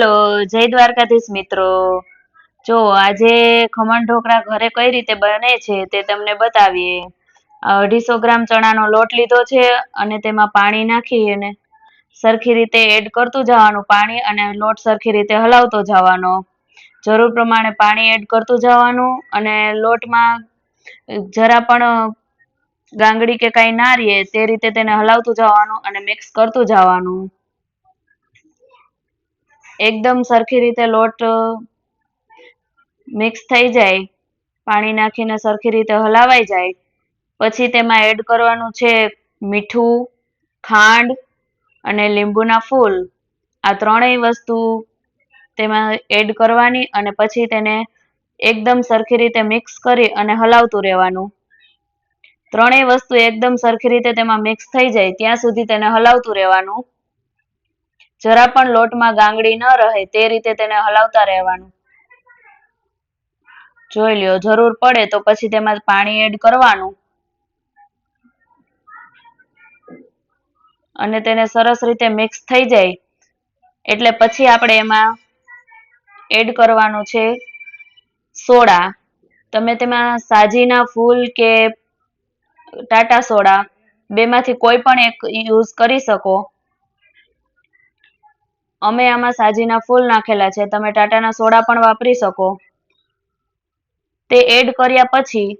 Hello, જય દ્વારકાધીશ મિત્રો. જો આજે ખમણ ઢોકળા ઘરે કઈ રીતે બને છે તે તમને બતાવીએ. 250 ગ્રામ ચણાનો લોટ લીધો છે અને તેમાં પાણી નાખી અને સરખી રીતે એડ કરતું જવાનું પાણી, અને લોટ સરખી રીતે હલાવતો જવાનો. જરૂર પ્રમાણે પાણી એડ કરતું જવાનું, અને લોટમાં જરા પણ ગાંગડી કે કઈ ના રહે તે રીતે તેને હલાવતું જવાનું અને મિક્સ કરતું જવાનું. એકદમ સરખી રીતે લોટ મિક્સ થઈ જાય, પાણી નાખીને સરખી રીતે હલાવાઈ જાય પછી તેમાં એડ કરવાનું છે મીઠું, ખાંડ અને લીંબુના ફૂલ. આ ત્રણેય વસ્તુ તેમાં એડ કરવાની અને પછી તેને એકદમ સરખી રીતે મિક્સ કરી અને હલાવતું રહેવાનું. ત્રણેય વસ્તુ એકદમ સરખી રીતે તેમાં મિક્સ થઈ જાય ત્યાં સુધી તેને હલાવતું રહેવાનું. જરા પણ લોટમાં ગાંગડી ન રહે તે રીતે તેને હલાવતા રહેવાનું. જોઈ લ્યો, જરૂર પડે તો પછી તેમાં પાણી એડ કરવાનું અને તેને સરસ રીતે મિક્સ થઈ જાય એટલે પછી આપણે એમાં એડ કરવાનું છે સોડા. તમે તેમાં સાજીના ફૂલ કે ટાટા સોડા બેમાંથી કોઈ પણ એક યુઝ કરી શકો. અમે આમાં સાજીના ફૂલ નાખેલા છે, તમે ટાટાના સોડા પણ વાપરી શકો. તે એડ કર્યા પછી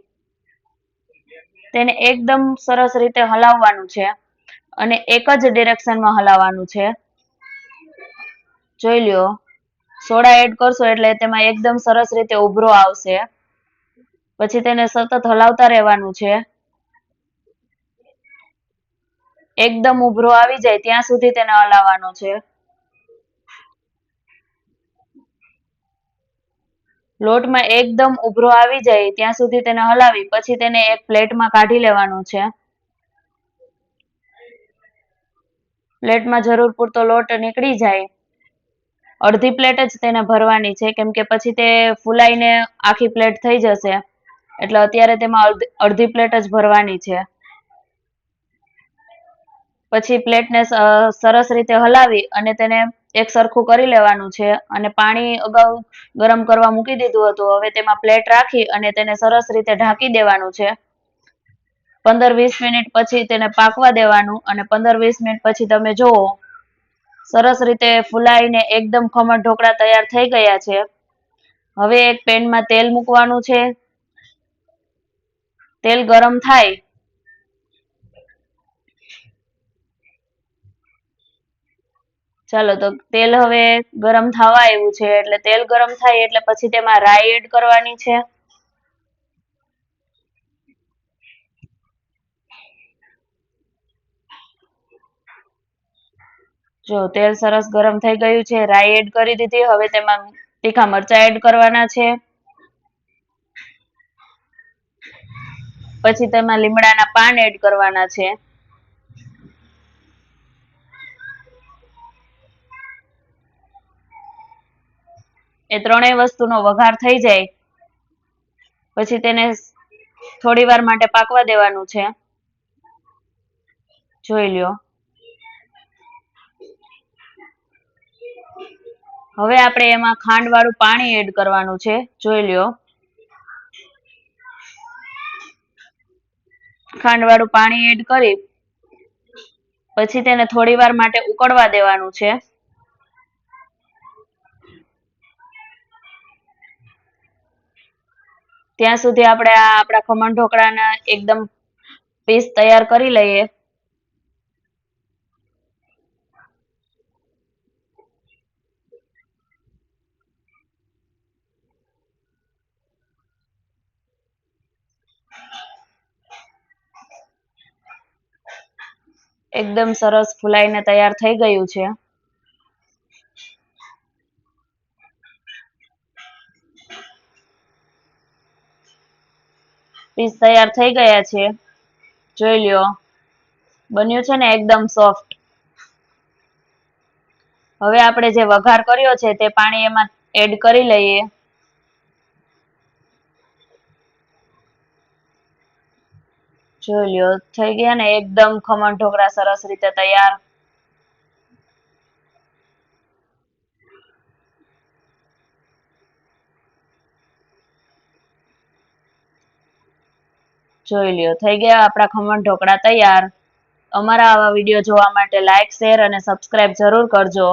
તેને એકદમ સરસ રીતે હલાવવાનું છે અને એક જ ડિરેક્શનમાં હલાવવાનું છે. જોઈ લ્યો, સોડા એડ કરશો એટલે તેમાં એકદમ સરસ રીતે ઉભરો આવશે. પછી તેને સતત હલાવતા રહેવાનું છે. એકદમ ઉભરો આવી જાય ત્યાં સુધી તેને હલાવવાનો છે. લોટમાં એકદમ ઉભરો આવી જાય ત્યાં સુધી તેને હલાવી પછી તેને એક પ્લેટમાં કાઢી લેવાનું છે. પ્લેટમાં જરૂર પૂરતો લોટ નીકળી જાય. અડધી પ્લેટ જ તેને ભરવાની છે, કેમ કે પછી તે ફૂલાઈને આખી પ્લેટ થઈ જશે. એટલે અત્યારે તેમાં અડધી પ્લેટ જ ભરવાની છે. પછી પ્લેટને સરસ રીતે હલાવી અને તેને એક સરખું કરી લેવાનું છે. અને પાણી અગાઉ ગરમ કરવા મૂકી દીધું હતું. હવે તેમાં પ્લેટ રાખી અને તેને સરસ રીતે ઢાંકી દેવાનું છે. 15-20 મિનિટ પછી તેને પાકવા દેવાનું, અને 15-20 મિનિટ પછી તમે જોવો સરસ રીતે ફૂલાઈને એકદમ ખમણ ઢોકળા તૈયાર થઈ ગયા છે. હવે એક પેનમાં તેલ મૂકવાનું છે. તેલ ગરમ થાય ચાલો, તો તેલ હવે ગરમ થવા આવ્યું છે. એટલે તેલ ગરમ થાય એટલે પછી તેમાં રાઈ એડ કરવાની છે. જો તેલ સરસ ગરમ થઈ ગયું છે, રાઈ એડ કરી દીધી. હવે તેમાં તીખા મરચા એડ કરવાના છે. પછી તેમાં લીમડાના પાન એડ કરવાના છે. એ ત્રણેય વસ્તુનો વઘાર થઈ જાય પછી તેને થોડી વાર માટે પાકવા દેવાનું છે. જોઈ લ્યો. હવે આપણે એમાં ખાંડવાળું પાણી એડ કરવાનું છે. જોઈ લ્યો. ખાંડવાળું પાણી એડ કરી પછી તેને થોડી વાર માટે ઉકળવા દેવાનું છે. ત્યાં સુધી આપણે આપણા ખમણ ઢોકળાના એકદમ પીસ તૈયાર કરી લઈએ. એકદમ સરસ ફૂલાઈને તૈયાર થઈ ગયું છે. પીસ તૈયાર થઈ ગયા છે. જોઈ લ્યો. બન્યું છે ને એકદમ સોફ્ટ. હવે આપણે જે વઘાર કર્યો છે તે પાણી એમાં એડ કરી લઈએ. જોઈ લ્યો, થઈ ગયા ને એકદમ ખમણ ઢોકળા સરસ રીતે તૈયાર. જોઈ લ્યો, થઈ ગયા આપણા ખમણ ઢોકળા તૈયાર. અમારા આવા વિડીયો જોવા માટે લાઈક, શેર અને સબસ્ક્રાઇબ જરૂર કરજો.